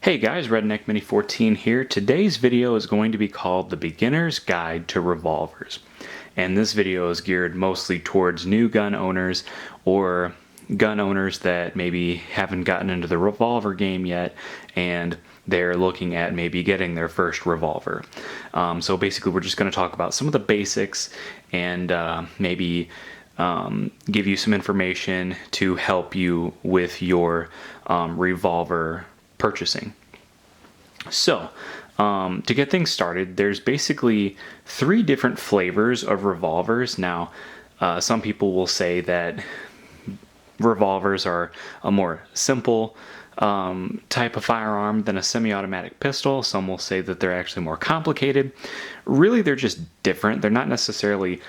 Hey guys, Redneck Mini 14 here. Today's video is going to be called The Beginner's Guide to Revolvers. And this video is geared mostly towards new gun owners or gun owners that maybe haven't gotten into the revolver game yet and they're looking at maybe getting their first revolver. So basically we're just going to talk about some of the basics and maybe give you some information to help you with your revolver purchasing. So, to get things started, there's basically 3 different flavors of revolvers. Now, some people will say that revolvers are a more simple type of firearm than a semi-automatic pistol. Some will say that they're actually more complicated. Really, they're just different. They're not necessarily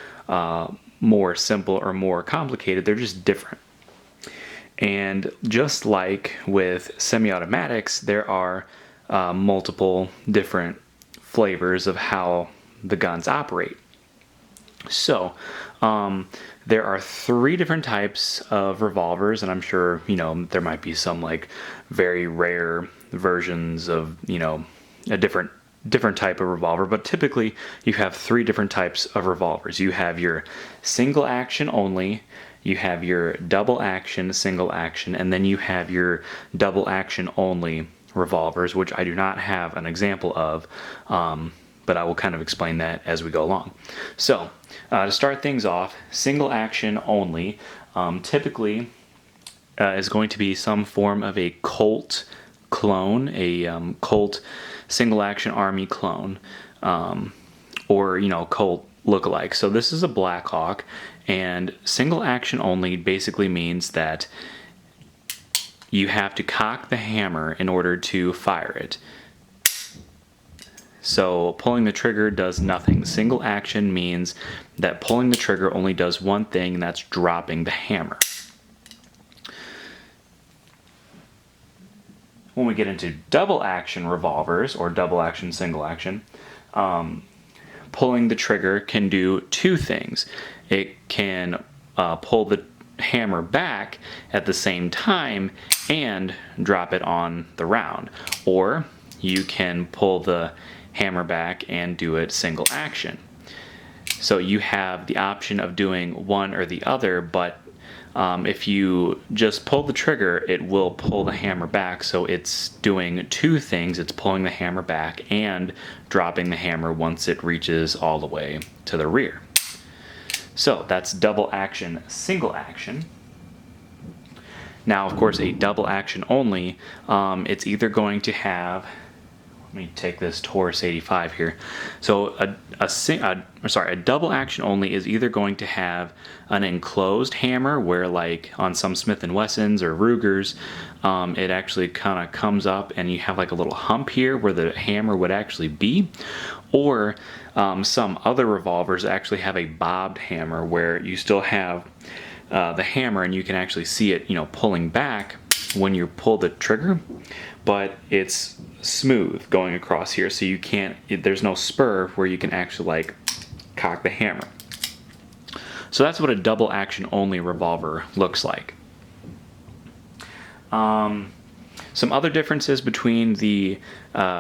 more simple or more complicated. They're just different. And just like with semi-automatics, there are multiple different flavors of how the guns operate. So, there are 3 different types of revolvers, and I'm sure, there might be some like very rare versions of, a different type of revolver, but typically you have 3 different types of revolvers. You have your single action only, you have your double action, single action, and then you have your double action only revolvers, which I do not have an example of, but I will kind of explain that as we go along. So, to start things off, single action only typically is going to be some form of a Colt clone, a Colt single action army clone, or Colt lookalike. So this is a Blackhawk, and single action only basically means that you have to cock the hammer in order to fire it. So pulling the trigger does nothing. Single action means that pulling the trigger only does one thing, and that's dropping the hammer. When we get into double action revolvers or double action single action, pulling the trigger can do 2 things. It can pull the hammer back at the same time and drop it on the round, or you can pull the hammer back and do it single action. So you have the option of doing one or the other, but if you just pull the trigger, it will pull the hammer back. So it's doing 2 things. It's pulling the hammer back and dropping the hammer once it reaches all the way to the rear. So that's double action, single action. Now, of course, a double action only, it's either going to have, let me take this Taurus 85 here. So a double action only is either going to have an enclosed hammer where, like on some Smith & Wessons or Rugers, it actually kind of comes up and you have like a little hump here where the hammer would actually be, or some other revolvers actually have a bobbed hammer where you still have the hammer and you can actually see it, pulling back when you pull the trigger, but it's smooth going across here, so you can't, there's no spur where you can actually like cock the hammer. So that's what a double action only revolver looks like. Some other differences between the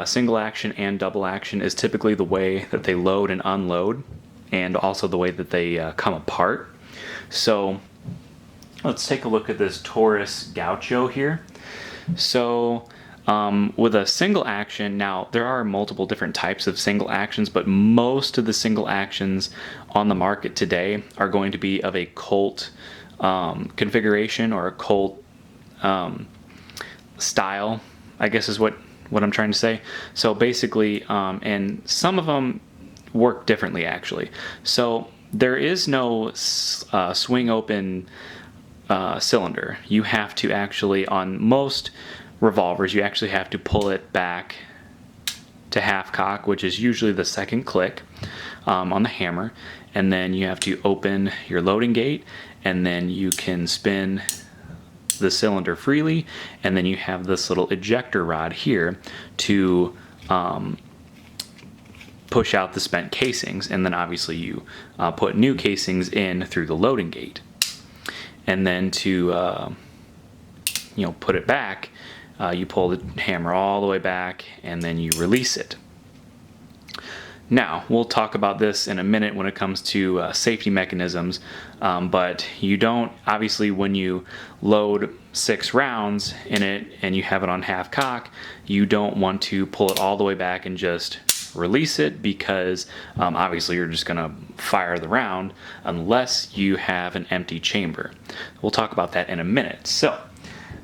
single action and double action is typically the way that they load and unload, and also the way that they come apart. So let's take a look at this Taurus Gaucho here. So with a single action, now there are multiple different types of single actions, but most of the single actions on the market today are going to be of a Colt configuration or a Colt style, I guess is what I'm trying to say. So basically, and some of them work differently actually. So there is no swing open cylinder. You have to actually, on most revolvers, you actually have to pull it back to half cock, which is usually the second click on the hammer, and then you have to open your loading gate, and then you can spin the cylinder freely, and then you have this little ejector rod here to push out the spent casings, and then obviously you put new casings in through the loading gate. And then to put it back, You pull the hammer all the way back and then you release it. Now, we'll talk about this in a minute when it comes to safety mechanisms, but you don't, obviously when you load 6 rounds in it and you have it on half cock, you don't want to pull it all the way back and just release it, because obviously you're just going to fire the round unless you have an empty chamber. We'll talk about that in a minute. So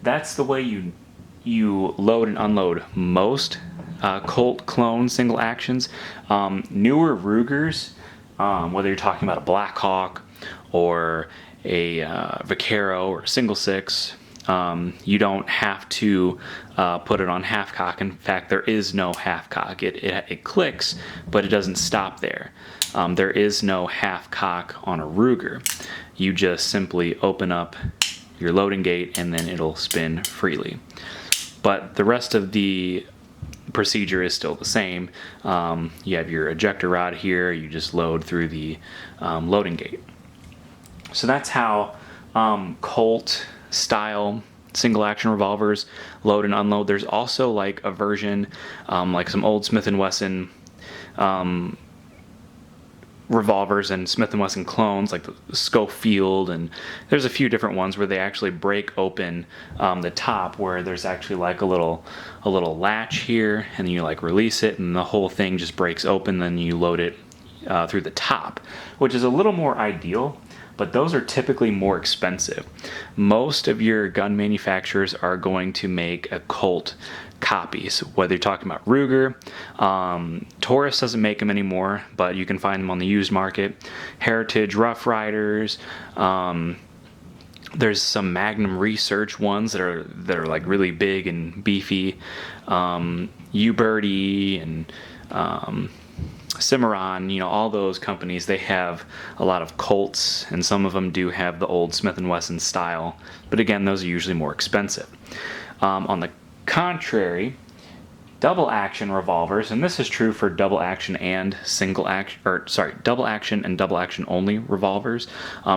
that's the way you load and unload most Colt clone single actions. Newer Rugers, whether you're talking about a Blackhawk or a Vaquero or a single 6, you don't have to put it on half cock. In fact, there is no half cock. It clicks, but it doesn't stop there. There is no half cock on a Ruger. You just simply open up your loading gate and then it'll spin freely. But the rest of the procedure is still the same. You have your ejector rod here. You just load through the loading gate. So that's how Colt style single action revolvers load and unload. There's also like a version, like some old Smith & Wesson revolvers and Smith & Wesson clones, like the Schofield, and there's a few different ones where they actually break open the top, where there's actually like a little latch here, and then you like release it and the whole thing just breaks open, then you load it through the top, which is a little more ideal, but those are typically more expensive. Most of your gun manufacturers are going to make a Colt copies, whether you're talking about Ruger. Taurus doesn't make them anymore, but you can find them on the used market. Heritage Rough Riders. There's some Magnum Research ones that are like really big and beefy. U-Birdie and Cimarron, you know, all those companies, they have a lot of Colts, and some of them do have the old Smith & Wesson style, but again, those are usually more expensive. On the contrary, double action revolvers, and this is true for double action and double action and double action only revolvers,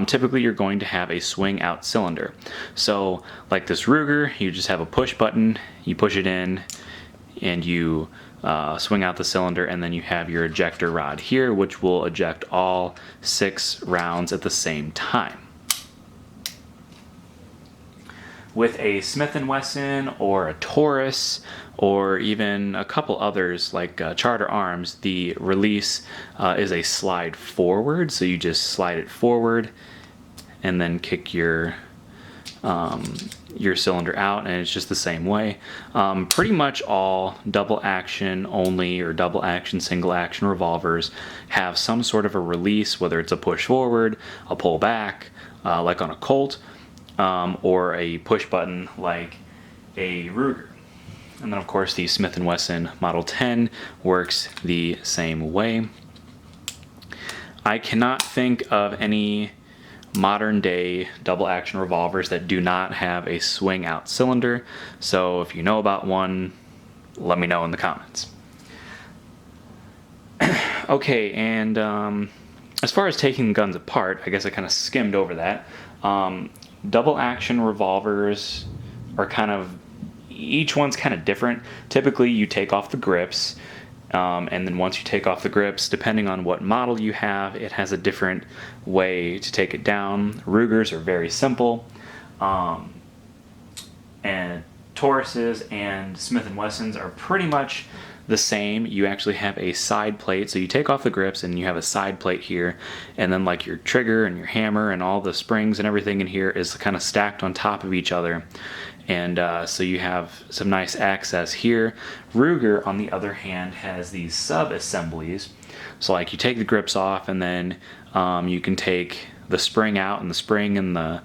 typically you're going to have a swing out cylinder. So like this Ruger, you just have a push button, you push it in and you swing out the cylinder, and then you have your ejector rod here, which will eject all 6 rounds at the same time. With a Smith & Wesson or a Taurus or even a couple others like Charter Arms, the release is a slide forward, so you just slide it forward and then kick your cylinder out, and it's just the same way. Pretty much all double action only or double action single action revolvers have some sort of a release, whether it's a push forward, a pull back, like on a Colt, or a push button like a Ruger. And then of course the Smith & Wesson Model 10 works the same way. I cannot think of any modern day double action revolvers that do not have a swing out cylinder, so if you know about one, let me know in the comments. Okay, and as far as taking guns apart, I guess I kind of skimmed over that. Double action revolvers are each one's kind of different. Typically you take off the grips, and then once you take off the grips, depending on what model you have, it has a different way to take it down. Rugers are very simple, and Tauruses and Smith & Wessons are pretty much the same. You actually have a side plate, so you take off the grips and you have a side plate here, and then like your trigger and your hammer and all the springs and everything in here is kind of stacked on top of each other, and so you have some nice access here. Ruger, on the other hand, has these sub-assemblies, so like you take the grips off, and then you can take the spring out, and the spring and the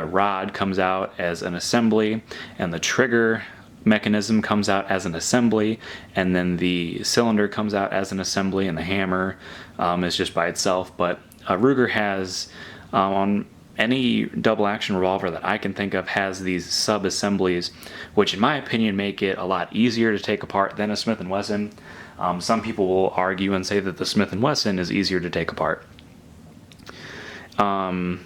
rod comes out as an assembly, and the trigger mechanism comes out as an assembly, and then the cylinder comes out as an assembly, and the hammer is just by itself. But Ruger has, on any double action revolver that I can think of, has these sub-assemblies, which in my opinion make it a lot easier to take apart than a Smith & Wesson. Some people will argue and say that the Smith & Wesson is easier to take apart. And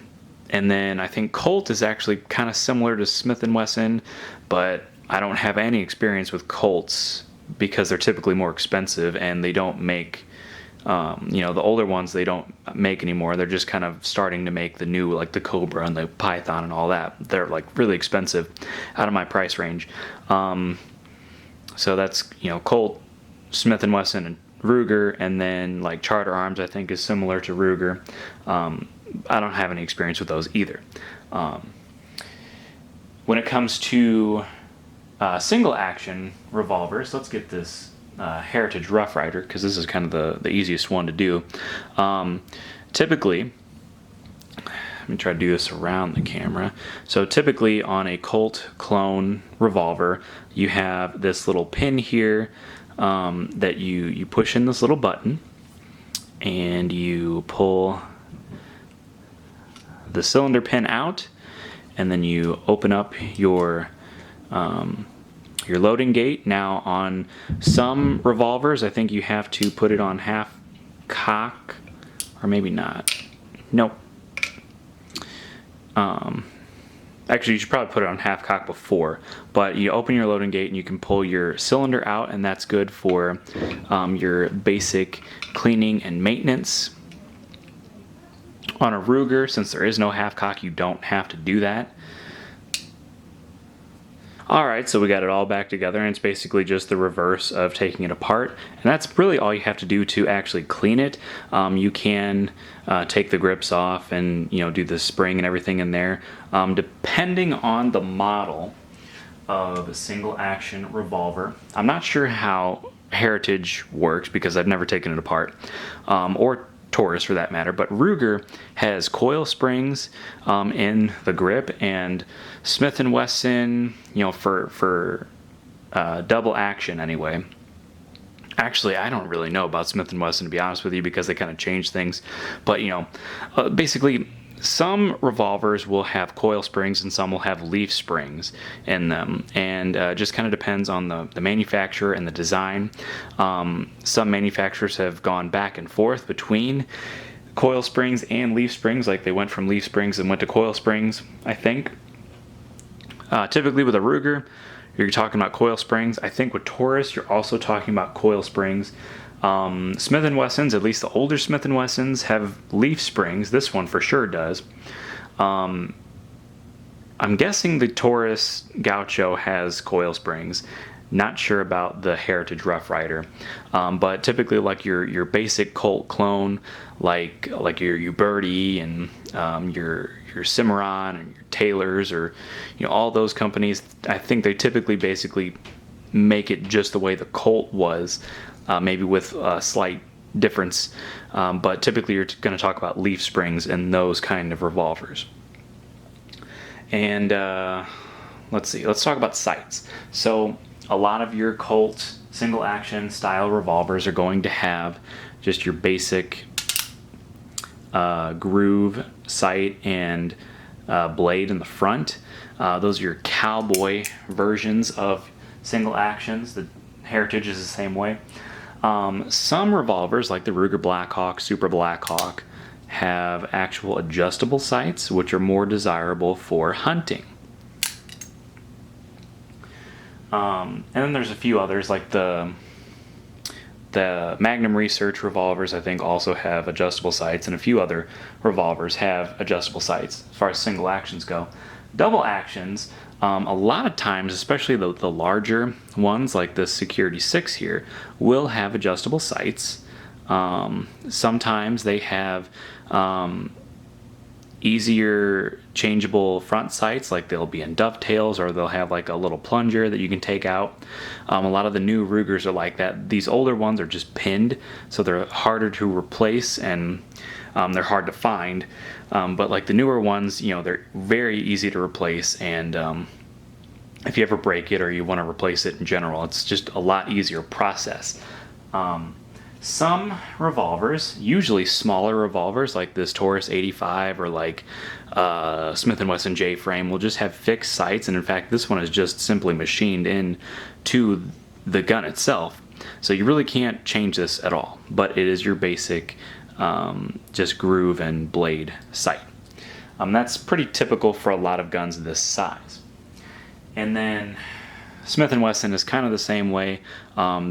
then I think Colt is actually kind of similar to Smith & Wesson, but I don't have any experience with Colts because they're typically more expensive, and they don't make, the older ones they don't make anymore. They're just kind of starting to make the new, like the Cobra and the Python and all that. They're like really expensive, out of my price range. So that's, Colt, Smith & Wesson, and Ruger, and then like Charter Arms I think is similar to Ruger. I don't have any experience with those either. When it comes to single action revolvers, let's get this Heritage Rough Rider, because this is kind of the easiest one to do. Typically, let me try to do this around the camera. So typically on a Colt clone revolver, you have this little pin here that you push in this little button, and you pull the cylinder pin out, and then you open up your loading gate. Now on some revolvers, I think you have to put it on half cock, or maybe not. Nope. Actually, you should probably put it on half cock before, but you open your loading gate and you can pull your cylinder out, and that's good for your basic cleaning and maintenance. On a Ruger, since there is no half cock, you don't have to do that. Alright, so we got it all back together, and it's basically just the reverse of taking it apart, and that's really all you have to do to actually clean it. You can take the grips off and do the spring and everything in there. Depending on the model of a single action revolver, I'm not sure how Heritage works because I've never taken it apart, or Taurus for that matter, but Ruger has coil springs in the grip, and Smith & Wesson, for double action anyway. Actually, I don't really know about Smith & Wesson, to be honest with you, because they kind of change things, but basically some revolvers will have coil springs and some will have leaf springs in them, and just kind of depends on the manufacturer and the design. Some manufacturers have gone back and forth between coil springs and leaf springs, like they went from leaf springs and went to coil springs, I think. Typically with a Ruger, you're talking about coil springs. I think with Taurus, you're also talking about coil springs. Smith & Wessons, at least the older Smith & Wessons, have leaf springs. This one for sure does. I'm guessing the Taurus Gaucho has coil springs. Not sure about the Heritage Rough Rider. But typically like your basic Colt clone, like your Birdie and your Cimarron and your Taylors, or all those companies, I think they typically basically make it just the way the Colt was. Maybe with a slight difference, but typically you're going to talk about leaf springs and those kind of revolvers. And let's talk about sights. So a lot of your Colt single action style revolvers are going to have just your basic groove sight and blade in the front. Those are your cowboy versions of single actions. The Heritage is the same way. Some revolvers, like the Ruger Blackhawk, Super Blackhawk, have actual adjustable sights, which are more desirable for hunting. And then there's a few others, like the Magnum Research revolvers, I think, also have adjustable sights, and a few other revolvers have adjustable sights as far as single actions go. Double actions, a lot of times, especially the larger ones like the Security 6 here, will have adjustable sights. Sometimes they have easier changeable front sights, like they'll be in dovetails, or they'll have like a little plunger that you can take out. A lot of the new Rugers are like that. These older ones are just pinned, so they're harder to replace, and they're hard to find. But like the newer ones, they're very easy to replace, and if you ever break it or you want to replace it in general, it's just a lot easier process. Some revolvers, usually smaller revolvers like this Taurus 85 or like Smith & Wesson J-frame, will just have fixed sights, and in fact this one is just simply machined in to the gun itself, so you really can't change this at all, but it is your basic just groove and blade sight. That's pretty typical for a lot of guns this size. And then Smith & Wesson is kind of the same way.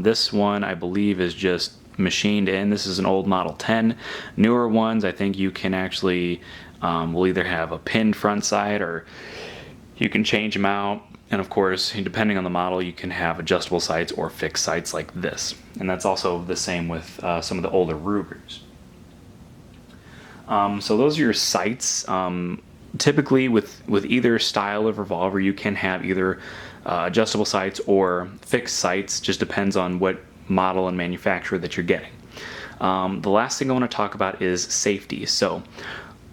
This one I believe is just machined in. This is an old Model 10. Newer ones, I think you can actually will either have a pinned front sight or you can change them out. And of course, depending on the model, you can have adjustable sights or fixed sights like this. And that's also the same with some of the older Rugers. So those are your sights. Typically with either style of revolver, you can have either adjustable sights or fixed sights. Just depends on what model and manufacturer that you're getting. The last thing I want to talk about is safety. So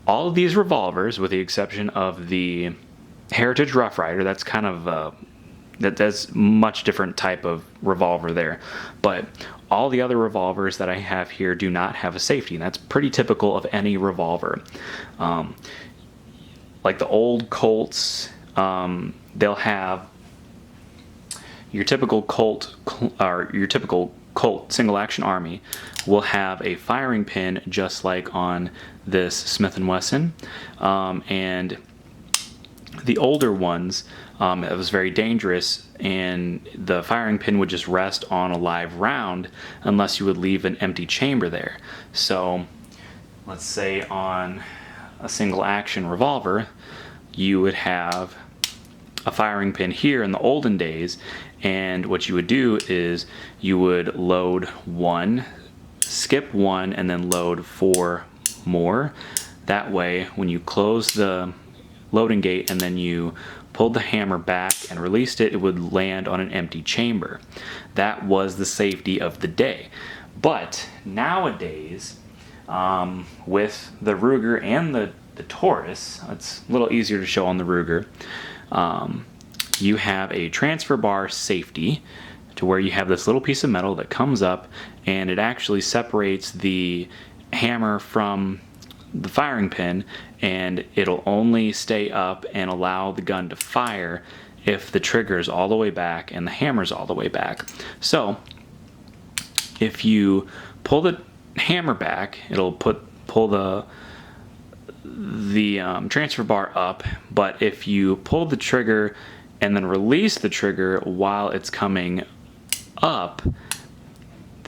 all of these revolvers, with the exception of the Heritage Rough Rider, that's kind of that's much different type of revolver there. But all the other revolvers that I have here do not have a safety, and that's pretty typical of any revolver. Like the old Colts, they'll have your typical Colt single action Army will have a firing pin just like on this Smith & Wesson, and the older ones, it was very dangerous, and the firing pin would just rest on a live round unless you would leave an empty chamber there. So let's say on a single action revolver, you would have a firing pin here in the olden days, and what you would do is you would load one, skip one, and then load 4 more. That way, when you close the loading gate and then you pulled the hammer back and released it, it would land on an empty chamber. That was the safety of the day. But nowadays, with the Ruger and the Taurus, it's a little easier to show on the Ruger, you have a transfer bar safety to where you have this little piece of metal that comes up and it actually separates the hammer from the firing pin, and it'll only stay up and allow the gun to fire if the trigger is all the way back and the hammer's all the way back. So if you pull the hammer back, it'll pull the transfer bar up, but if you pull the trigger and then release the trigger while it's coming up,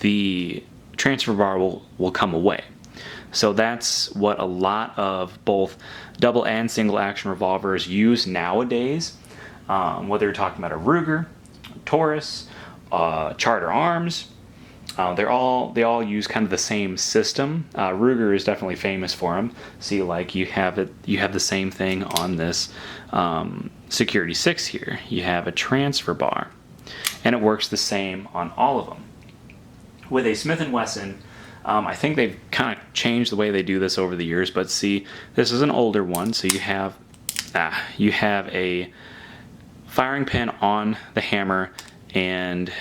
the transfer bar will come away. So that's what a lot of both double and single action revolvers use nowadays. Whether you're talking about a Ruger, Taurus, Charter Arms, they all use kind of the same system. Ruger is definitely famous for them. See, like you have the same thing on this Security 6 here. You have a transfer bar, and it works the same on all of them. With a Smith & Wesson, I think they've kind of changed the way they do this over the years, but see, this is an older one, so you have a firing pin on the hammer, and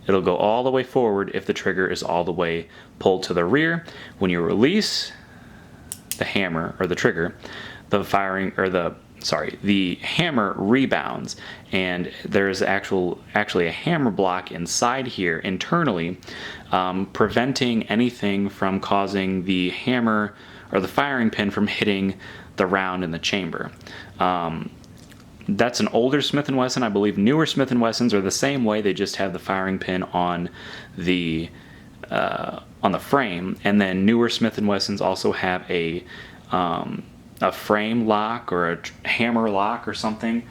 it'll go all the way forward if the trigger is all the way pulled to the rear. When you release the hammer or the trigger, the hammer rebounds, and there's actually a hammer block inside here internally, preventing anything from causing the hammer or the firing pin from hitting the round in the chamber. That's an older Smith & Wesson. I believe newer Smith & Wessons are the same way. They just have the firing pin on the frame, and then newer Smith & Wessons also have a frame lock or a hammer lock or something.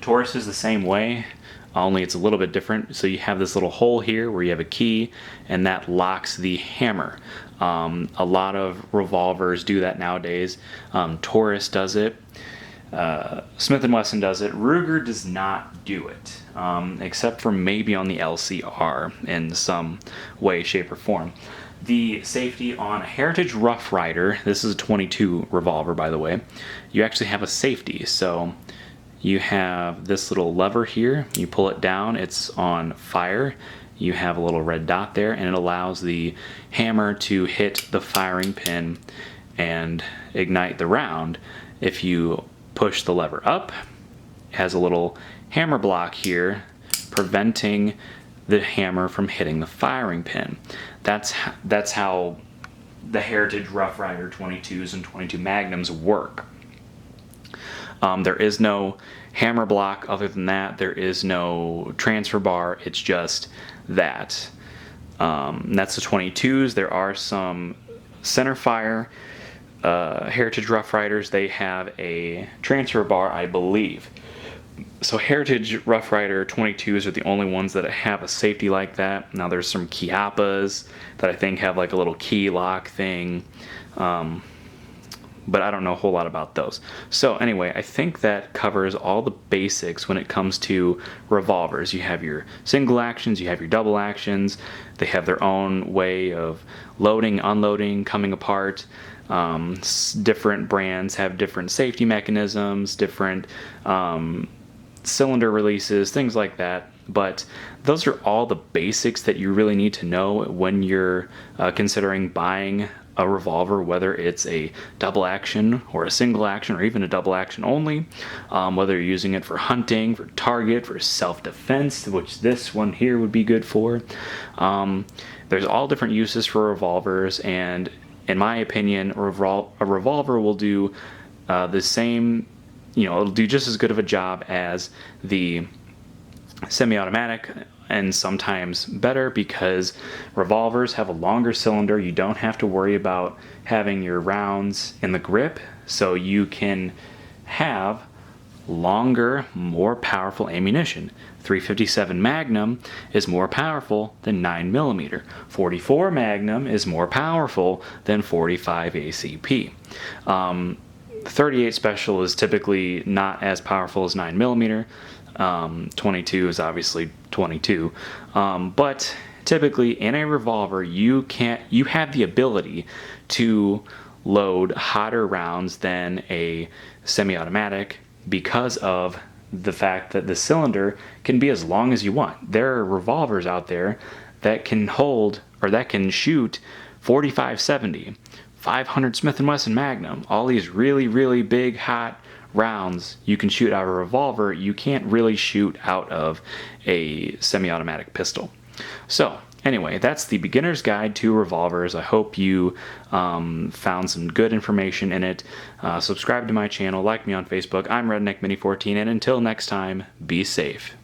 Taurus is the same way, only it's a little bit different. So you have this little hole here where you have a key, and that locks the hammer. A lot of revolvers do that nowadays. Taurus does it. Smith & Wesson does it. Ruger does not do it, except for maybe on the LCR in some way, shape, or form. The safety on a Heritage Rough Rider, this is a 22 revolver, by the way, you actually have a safety. So you have this little lever here, you pull it down, it's on fire, you have a little red dot there, and it allows the hammer to hit the firing pin and ignite the round. If you push the lever up, it has a little hammer block here preventing the hammer from hitting the firing pin. That's how the Heritage Rough Rider 22s and 22 Magnums work. There is no hammer block. Other than that, there is no transfer bar. It's just that. That's the 22s. There are some centerfire Heritage Rough Riders. They have a transfer bar, I believe. So Heritage Rough Rider 22s are the only ones that have a safety like that. Now there's some Chiappas that I think have like a little key lock thing. But I don't know a whole lot about those. So anyway, I think that covers all the basics when it comes to revolvers. You have your single actions, you have your double actions. They have their own way of loading, unloading, coming apart. Different brands have different safety mechanisms, different cylinder releases, things like that. But those are all the basics that you really need to know when you're considering buying a revolver, whether it's a double action or a single action or even a double action only, whether you're using it for hunting, for target, for self-defense, which this one here would be good for. There's all different uses for revolvers, and in my opinion, a revolver will do the same, it'll do just as good of a job as the semi-automatic, and sometimes better, because revolvers have a longer cylinder. You don't have to worry about having your rounds in the grip, so you can have longer, more powerful ammunition. 357 Magnum is more powerful than 9mm. 44 Magnum is more powerful than 45 ACP. 38 Special is typically not as powerful as 9mm. 22 is obviously 22, but typically in a revolver you have the ability to load hotter rounds than a semi-automatic because of the fact that the cylinder can be as long as you want. There are revolvers out there that can hold, or that can shoot 45-70, 500 Smith & Wesson Magnum, all these really big hot rounds you can shoot out of a revolver. You can't really shoot out of a semi-automatic pistol. So anyway, that's the beginner's guide to revolvers. I hope you found some good information in it. Subscribe to my channel, like me on Facebook. I'm Redneck Mini 14, and until next time, be safe.